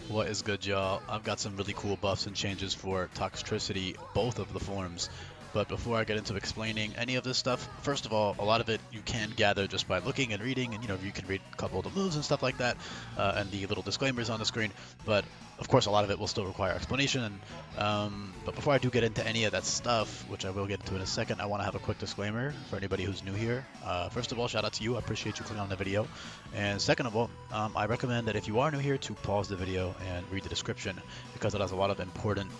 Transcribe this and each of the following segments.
What is good, y'all? I've got some really cool buffs and changes for Toxtricity, both of the forms. But before I get into explaining any of this stuff, first of all, a lot of it you can gather just by looking and reading, and you can read a couple of the moves and stuff like that, and the little disclaimers on the screen. But of course, a lot of it will still require explanation. But before I do get into any of that stuff, which I will get into in a second, I want to have a quick disclaimer for anybody who's new here. First of all, shout out to you. I appreciate you clicking on the video. And second of all, I recommend that if you are new here to pause the video and read the description because it has a lot of important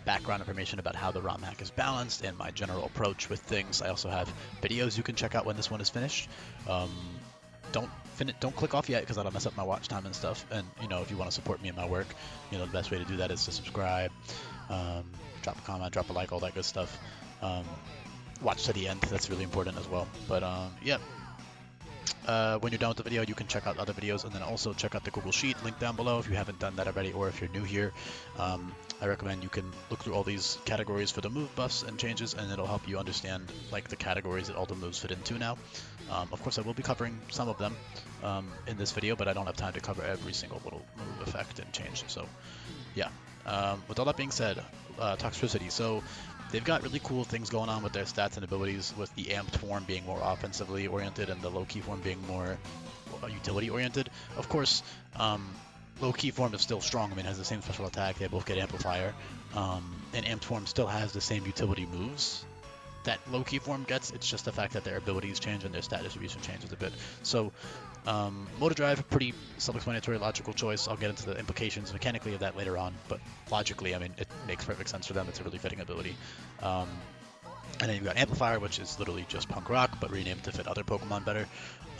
background information about how the ROM hack is balanced and my general approach with things. I also have videos you can check out when this one is finished. Don't click off yet because that'll mess up my watch time and stuff. And if you want to support me in my work, the best way to do that is to subscribe, drop a comment, drop a like, all that good stuff. Watch to the end. That's really important as well. But yeah. When you're done with the video, you can check out other videos and then also check out the Google Sheet link down below if you haven't done that already, or if you're new here. I recommend you can look through all these categories for the move buffs and changes, and it'll help you understand like the categories that all the moves fit into now. Of course, I will be covering some of them in this video, but I don't have time to cover every single little move effect and change. So yeah, with all that being said, Toxtricity. So they've got really cool things going on with their stats and abilities, with the amped form being more offensively oriented and the low-key form being more utility oriented. Of course, low-key form is still strong. I mean, it has the same special attack. They both get amplifier. And amped form still has the same utility moves that low-key form gets. It's just the fact that their abilities change and their stat distribution changes a bit. So motor drive, pretty self-explanatory, logical choice. I'll get into the implications mechanically of that later on, but logically, I mean, it makes perfect sense for them. It's a really fitting ability. And then you've got Amplifier, which is literally just Punk Rock, but renamed to fit other Pokemon better.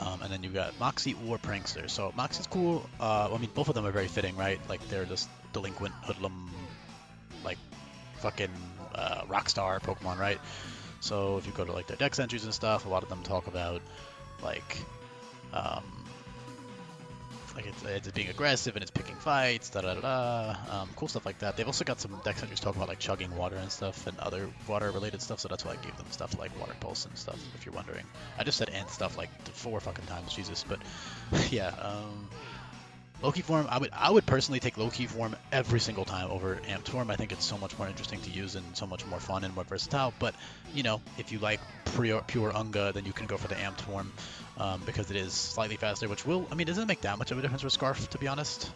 And then you've got Moxie or Prankster. So Moxie's cool. I mean, both of them are very fitting, right? Like, they're just delinquent, hoodlum, like, fucking Rockstar Pokemon, right? So if you go to like their dex entries and stuff, a lot of them talk about like it's being aggressive and it's picking fights, cool stuff like that. They've also got some dex entries talking about like chugging water and stuff and other water related stuff, so that's why I gave them stuff like water pulse and stuff, if you're wondering. I just said ant stuff like 4 fucking times, Jesus, but yeah. Low-key form, I would personally take low-key form every single time over amped form. I think it's so much more interesting to use and so much more fun and more versatile. But, if you like pure Unga, then you can go for the amped form because it is slightly faster, which it doesn't make that much of a difference with Scarf, to be honest.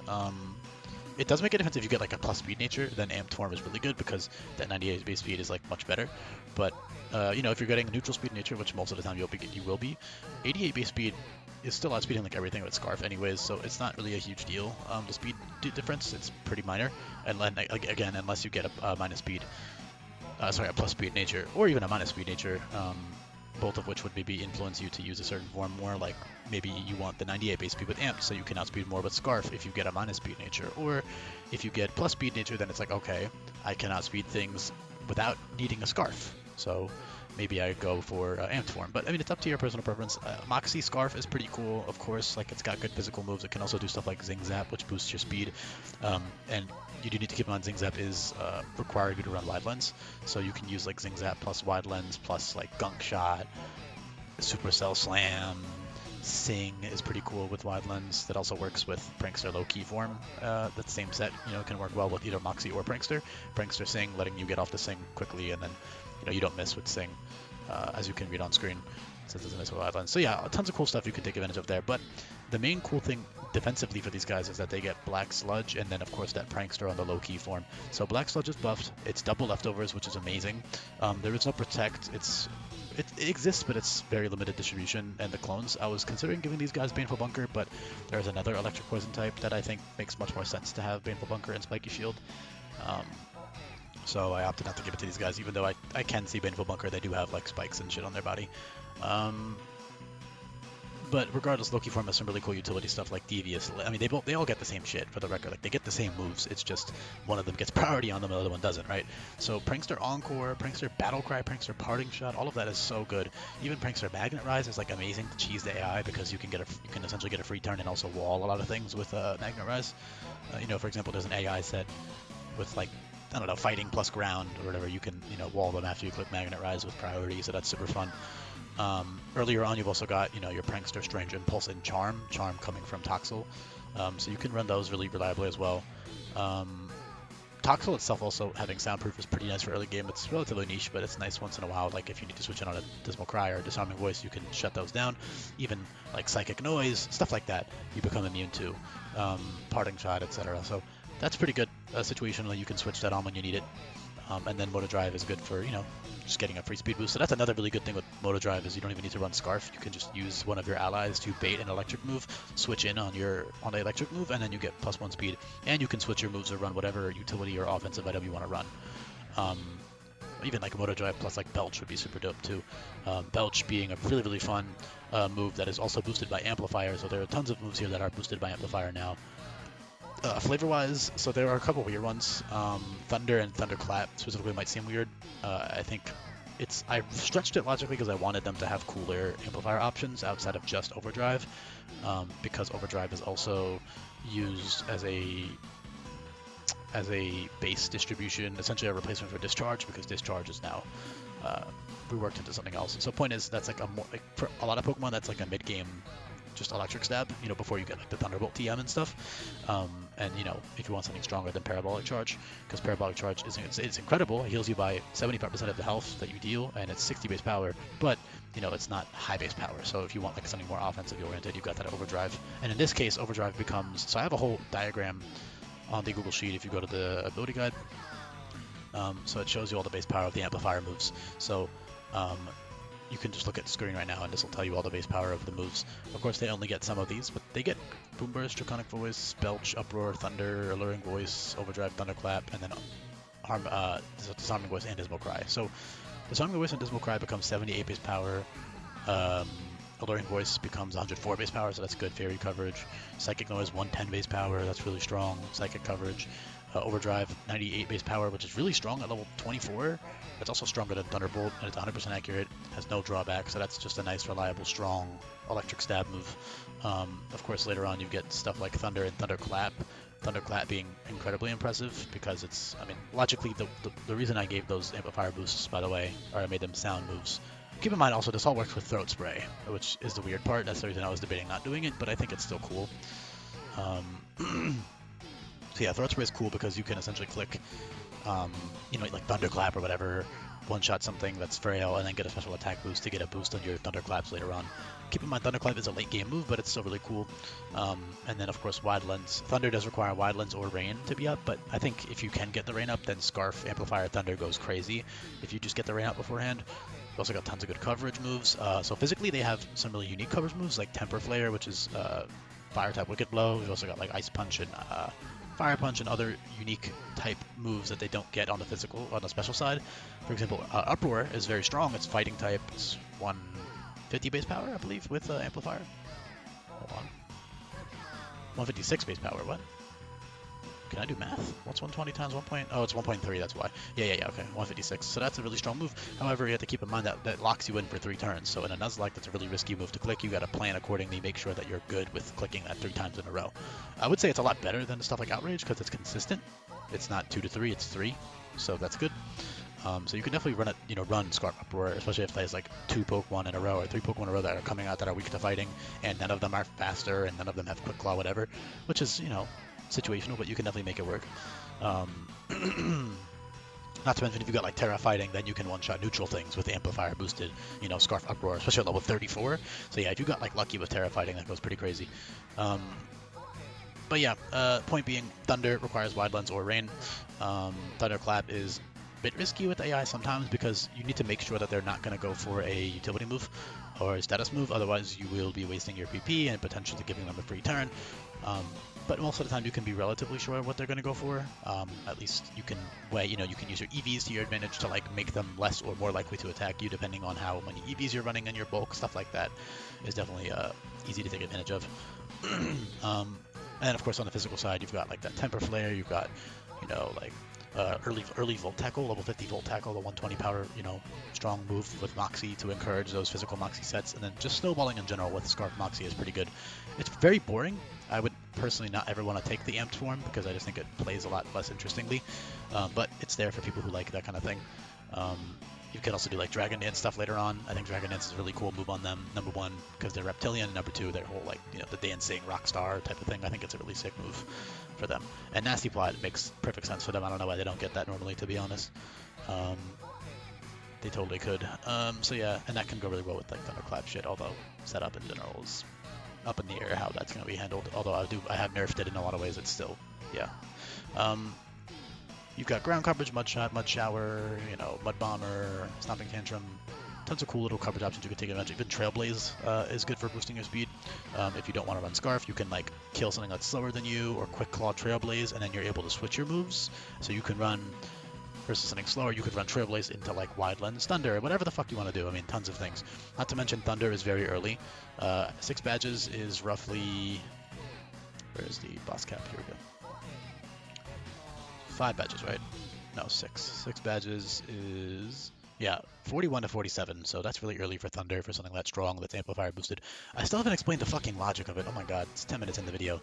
It does make a difference if you get like a plus speed nature, then amped form is really good because that 98 base speed is like much better. But, if you're getting neutral speed nature, which most of the time you will be, 88 base speed is still outspeeding like everything with Scarf anyways, so it's not really a huge deal. The speed difference, it's pretty minor, and again, unless you get a minus speed, a plus speed nature, or even a minus speed nature, both of which would maybe influence you to use a certain form more. Like maybe you want the 98 base speed with Amped, so you can outspeed more with Scarf if you get a minus speed nature, or if you get plus speed nature, then it's like, okay, I can outspeed things without needing a Scarf. So maybe I go for amped form. But I mean, it's up to your personal preference. Moxie Scarf is pretty cool, of course. Like, it's got good physical moves. It can also do stuff like Zing Zap, which boosts your speed. And you do need to keep in mind Zing Zap is requiring you to run Wide Lens. So you can use like Zing Zap plus Wide Lens plus like Gunk Shot, Supercell Slam. Sing is pretty cool with Wide Lens. That also works with Prankster low key form. That same set, can work well with either Moxie or Prankster. Prankster Sing, letting you get off the Sing quickly, and then you don't miss with Sing, as you can read on screen, since it doesn't miss with Wide Lens. So yeah, tons of cool stuff you can take advantage of there. But the main cool thing defensively for these guys is that they get Black Sludge, and then of course that Prankster on the low key form. So Black Sludge is buffed. It's double leftovers, which is amazing. There is no Protect. It exists, but it's very limited distribution. And the clones, I was considering giving these guys Baneful Bunker, but there's another Electric Poison type that I think makes much more sense to have Baneful Bunker and Spiky Shield. So I opted not to give it to these guys, even though I can see Baneful Bunker. They do have like spikes and shit on their body. But regardless, Loki form has some really cool utility stuff like Devious. I mean, they all get the same shit, for the record. Like, they get the same moves. It's just one of them gets priority on them, the other one doesn't, right? So Prankster Encore, Prankster Battle Cry, Prankster Parting Shot, all of that is so good. Even Prankster Magnet Rise is like amazing to cheese the AI, because you can essentially get a free turn and also wall a lot of things with Magnet Rise. For example, there's an AI set with like, I don't know, fighting plus ground or whatever. You can wall them after you click Magnet Rise with priority, so that's super fun. Earlier on, you've also got, your Prankster, Strange Impulse, and Charm. Charm coming from Toxel. So you can run those really reliably as well. Toxel itself also having soundproof is pretty nice for early game. It's relatively niche, but it's nice once in a while. Like if you need to switch in on a Dismal Cry or Disarming Voice, you can shut those down. Even like Psychic Noise, stuff like that, you become immune to. Parting Shot, etc. So that's pretty good situationally. You can switch that on when you need it. And then Motor Drive is good for, just getting a free speed boost. So that's another really good thing with Motor Drive is you don't even need to run Scarf. You can just use one of your allies to bait an electric move, switch in on the electric move, and then you get +1 speed. And you can switch your moves or run whatever utility or offensive item you want to run. Even like a Motor Drive plus like Belch would be super dope too. Belch being a really, really fun move that is also boosted by Amplifier. So there are tons of moves here that are boosted by Amplifier now. Flavor-wise, so there are a couple weird ones. Thunder and Thunderclap specifically might seem weird. I think I stretched it logically because I wanted them to have cooler amplifier options outside of just Overdrive, because Overdrive is also used as a base distribution, essentially a replacement for Discharge, because Discharge is now reworked into something else. So point is, that's like for a lot of Pokemon, that's like a mid-game just electric stab, before you get like the Thunderbolt TM and stuff. And if you want something stronger than Parabolic Charge, because Parabolic Charge it's incredible. It heals you by 75% of the health that you deal, and it's 60 base power, but it's not high base power. So if you want like something more offensively oriented, you've got that Overdrive. And in this case, Overdrive becomes, so I have a whole diagram on the Google Sheet if you go to the ability guide. So it shows you all the base power of the amplifier moves. So you can just look at the screen right now and this will tell you all the base power of the moves. Of course, they only get some of these, but they get Boom Burst, Draconic Voice, Belch, Uproar, Thunder, Alluring Voice, Overdrive, Thunderclap, and then Disarming Voice and Dismal Cry. So Disarming Voice and Dismal Cry becomes 78 base power. Alluring Voice becomes 104 base power, so that's good fairy coverage. Psychic Noise 110 base power, that's really strong psychic coverage. Overdrive 98 base power, which is really strong at level 24. It's also stronger than Thunderbolt, and it's 100% accurate, has no drawback, so that's just a nice, reliable, strong electric stab move. Of course, later on you get stuff like Thunder and Thunderclap. Thunderclap being incredibly impressive because it's, logically, the reason I gave those amplifier boosts, by the way, or I made them sound moves. Keep in mind also, this all works with Throat Spray, which is the weird part. That's the reason I was debating not doing it, but I think it's still cool. So yeah, Throat Spray is cool because you can essentially click, like Thunderclap or whatever, one-shot something that's frail, and then get a special attack boost to get a boost on your Thunderclaps later on. Keep in mind, Thunderclap is a late-game move, but it's still really cool. And then, of course, Wide Lens. Thunder does require Wide Lens or Rain to be up, but I think if you can get the Rain up, then Scarf, Amplifier, Thunder goes crazy if you just get the Rain up beforehand. We've also got tons of good coverage moves. So physically, they have some really unique coverage moves, like Temper Flare, which is Fire-type Wicked Blow. We've also got like Ice Punch and Fire Punch and other unique type moves that they don't get on the special side. For example, Uproar is very strong. It's fighting type. It's 150 base power, I believe, with Amplifier. Hold on. 156 base power, what? Can I do math? What's 120 times 1 Oh, it's 1.3, that's why. Yeah, okay, 156. So that's a really strong move. However, you have to keep in mind that locks you in for 3 turns. So in a Nuzlocke, that's a really risky move to click. You got to plan accordingly, make sure that you're good with clicking that 3 times in a row. I would say it's a lot better than stuff like Outrage because it's consistent. It's not 2 to 3, it's 3. So that's good. So you can definitely run Scarf Uproar, especially if there's like 2 Pokemon in a row or 3 Pokemon in a row that are coming out that are weak to fighting, and none of them are faster, and none of them have Quick Claw, whatever, which is, situational, but you can definitely make it work. Not to mention, if you got like Terra Fighting, then you can one-shot neutral things with the Amplifier boosted, Scarf Uproar, especially at level 34. So yeah, if you got like lucky with Terra Fighting, that goes pretty crazy. But yeah, point being, Thunder requires Wide Lens or Rain. Thunderclap is a bit risky with AI sometimes because you need to make sure that they're not going to go for a utility move or a status move, otherwise you will be wasting your PP and potentially giving them a free turn. But most of the time you can be relatively sure what they're going to go for. At least you can you can use your EVs to your advantage to like make them less or more likely to attack you depending on how many EVs you're running in your bulk. Stuff like that is definitely easy to take advantage of. And of course on the physical side, you've got like that Temper Flare, you've got, like early Volt Tackle, level 50 Volt Tackle, the 120 power, strong move with Moxie to encourage those physical Moxie sets, and then just snowballing in general with Scarf Moxie is pretty good. It's very boring. I would personally not ever want to take the amped form because I just think it plays a lot less interestingly, but it's there for people who like that kind of thing. You can also do like Dragon Dance stuff later on. I think Dragon Dance is a really cool move on them. Number one, because they're reptilian. Number two, their whole like, you know, the dancing rock star type of thing. I think it's a really sick move for them. And Nasty Plot makes perfect sense for them. I don't know why they don't get that normally, to be honest. They totally could. So yeah, and that can go really well with like Thunderclap shit, although setup in general is up in the air how that's going to be handled. Although I have nerfed it in a lot of ways, it's still, yeah. You've got ground coverage, mud shot, mud shower, you know, mud bomber, stomping tantrum, tons of cool little coverage options you can take advantage of. Even Trailblaze is good for boosting your speed. If you don't want to run Scarf, you can like kill something that's slower than you, or quick claw Trailblaze, and then you're able to switch your moves. So you can run versus something slower. You could run Trailblaze into like Wide Lens Thunder, whatever the fuck you want to do. I mean, tons of things. Not to mention Thunder is very early. 6 badges is roughly, where's the boss cap? Here we go. 5 badges, right? No, 6. 6 badges is, yeah, 41 to 47. So that's really early for Thunder, for something that strong, that's amplifier boosted. I still haven't explained the fucking logic of it. Oh my god, it's 10 minutes in the video.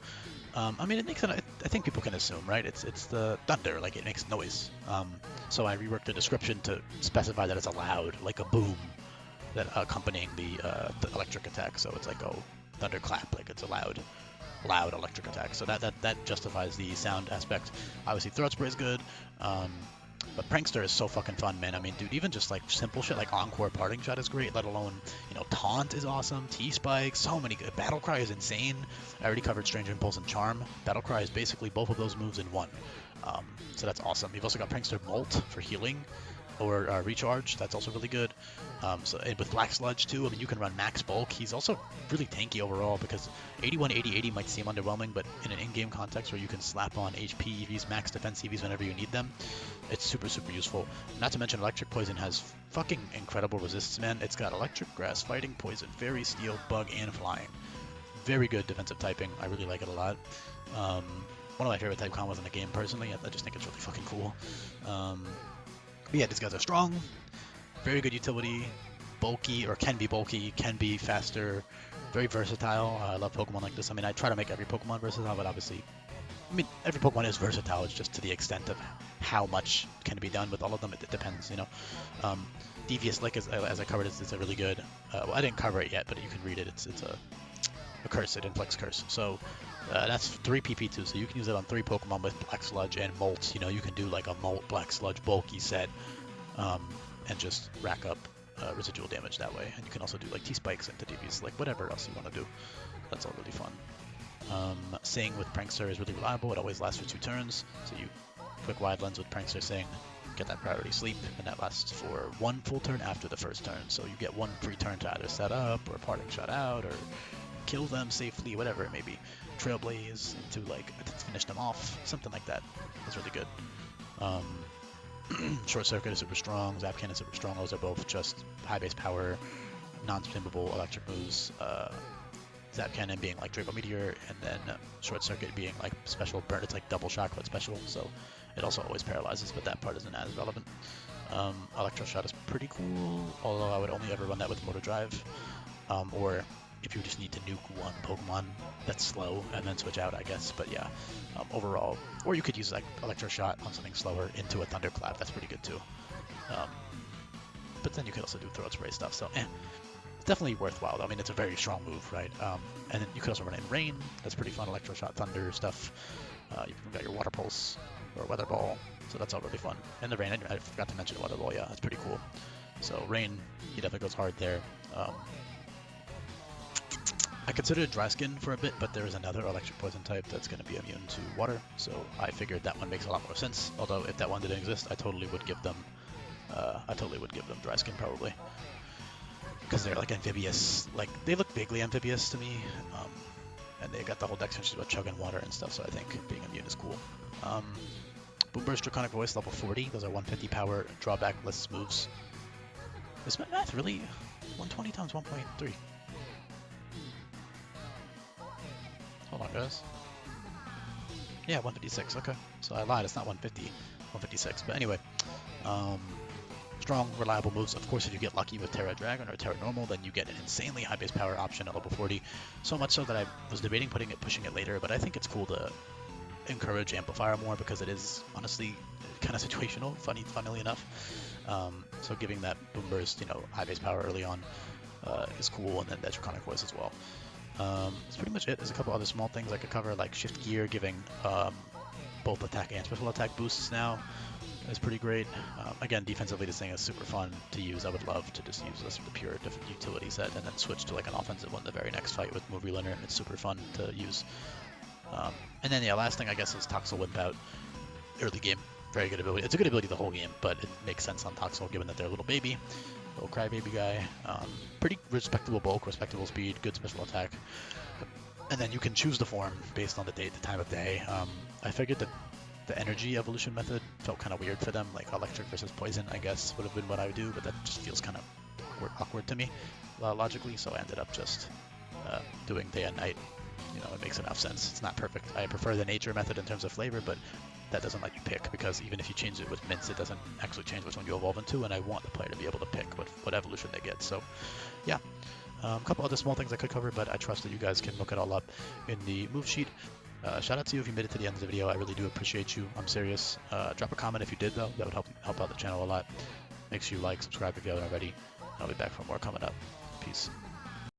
I mean, it makes it, I think people can assume, right? It's the Thunder, like it makes noise. So I reworked the description to specify that it's a loud, like a boom, that accompanying the electric attack. So it's like, oh, thunderclap, like it's a loud electric attack. So that justifies the sound aspect. Obviously, throat spray is good. But Prankster is so fucking fun, man. I mean, dude, even just like simple shit like Encore Parting Shot is great, let alone, you know, Taunt is awesome, T-Spike, so many good. Battle Cry is insane. I already covered Strange Impulse and Charm. Battle Cry is basically both of those moves in one. So that's awesome. You've also got Prankster Molt for healing, or Recharge. That's also really good. So and with Black Sludge too, I mean, you can run Max Bulk. He's also really tanky overall, because 81, 80, 80 might seem underwhelming, but in an in-game context where you can slap on HP EVs, max defense EVs whenever you need them, it's super, super useful. Not to mention Electric Poison has fucking incredible resistance, man. It's got Electric, Grass, Fighting, Poison, Fairy, Steel, Bug, and Flying. Very good defensive typing. I really like it a lot. One of my favorite type combos in the game, personally. I just think it's really fucking cool. But yeah, these guys are strong, very good utility, bulky, or can be bulky, can be faster, very versatile. I love Pokemon like this. I mean, I try to make every Pokemon versatile, but obviously, I mean, every Pokemon is versatile. It's just to the extent of how much can be done with all of them. It depends, you know. Devious Lick, as I covered, it's a really good. Well, I didn't cover it yet, but you can read it. It's a curse, it inflicts curse. So that's 3 PP2, so you can use it on 3 Pokemon with Black Sludge and Molt. You know, you can do like a Molt, Black Sludge, bulky set, and just rack up residual damage that way. And you can also do like T-Spikes into Devious, like whatever else you want to do. That's all really fun. Sing with Prankster is really reliable. It always lasts for 2 turns. So you quick Wide Lens with Prankster Sing, get that priority sleep, and that lasts for 1 full turn after the first turn. So you get 1 free turn to either set up, or Parting Shot out, or kill them safely, whatever it may be. Trailblaze to like finish them off, something like that. That's really good. Short Circuit is super strong, Zap Cannon is super strong. Those are both just high base power, non-spimmable electric moves. Zap Cannon being like Draco Meteor, and then Short Circuit being like special burn. It's like double shock but special, so it also always paralyzes, but that part isn't as relevant. Electro Shot is pretty cool, although I would only ever run that with Motor Drive, or if you just need to nuke one Pokemon that's slow and then switch out, I guess. But yeah, overall, or you could use like Electro Shot on something slower into a Thunderclap. That's pretty good too. But then you could also do Throat Spray stuff. So it's definitely worthwhile. I mean, it's a very strong move, right? And then you could also run it in Rain. That's pretty fun. Electro Shot, Thunder stuff. You've got your Water Pulse or Weather Ball. So that's all really fun. And the Rain, I forgot to mention Weather Ball. Yeah, that's pretty cool. So Rain, he definitely goes hard there. I considered Dry Skin for a bit, but there is another Electric Poison type that's going to be immune to water, so I figured that one makes a lot more sense. Although if that one didn't exist, I totally would give them Dry Skin probably, because they're like amphibious. Like they look vaguely amphibious to me, and they got the whole deck switches about chugging water and stuff. So I think being immune is cool. Boomburst Draconic Voice level 40. Those are 150 power drawback-less moves. Is my math really 120 times 1.3? Hold on, guys. Yeah, 156. Okay, so I lied. It's not 150, 156. But anyway, strong, reliable moves. Of course, if you get lucky with Terra Dragon or Terra Normal, then you get an insanely high base power option at level 40. So much so that I was debating pushing it later, but I think it's cool to encourage Amplifier more, because it is honestly kind of situational. Funnily enough. So giving that boom burst, you know, high base power early on is cool, and then that draconic voice as well. That's pretty much it. There's a couple other small things I could cover, like shift gear, giving both attack and special attack boosts now is pretty great. Again, defensively, this thing is super fun to use. I would love to just use this with the pure different utility set and then switch to like an offensive one the very next fight with move relearner. It's super fun to use. And then, yeah, last thing I guess is Toxel Whip Out. Early game, very good ability. It's a good ability the whole game, but it makes sense on Toxel given that they're a little baby, little crybaby guy. Pretty respectable bulk, respectable speed, good special attack. And then you can choose the form based on the date, the time of day. I figured that the energy evolution method felt kind of weird for them, like electric versus poison, I guess, would have been what I would do, but that just feels kind of awkward to me logically, so I ended up just doing day and night. You know, it makes enough sense. It's not perfect. I prefer the nature method in terms of flavor, but that doesn't let you pick, because even if you change it with mints, it doesn't actually change which one you evolve into, and I want the player to be able to pick what evolution they get. So, yeah. A couple other small things I could cover, but I trust that you guys can look it all up in the move sheet. Shout out to you if you made it to the end of the video. I really do appreciate you. I'm serious. Drop a comment if you did, though. That would help out the channel a lot. Make sure you like, subscribe if you haven't already. I'll be back for more coming up.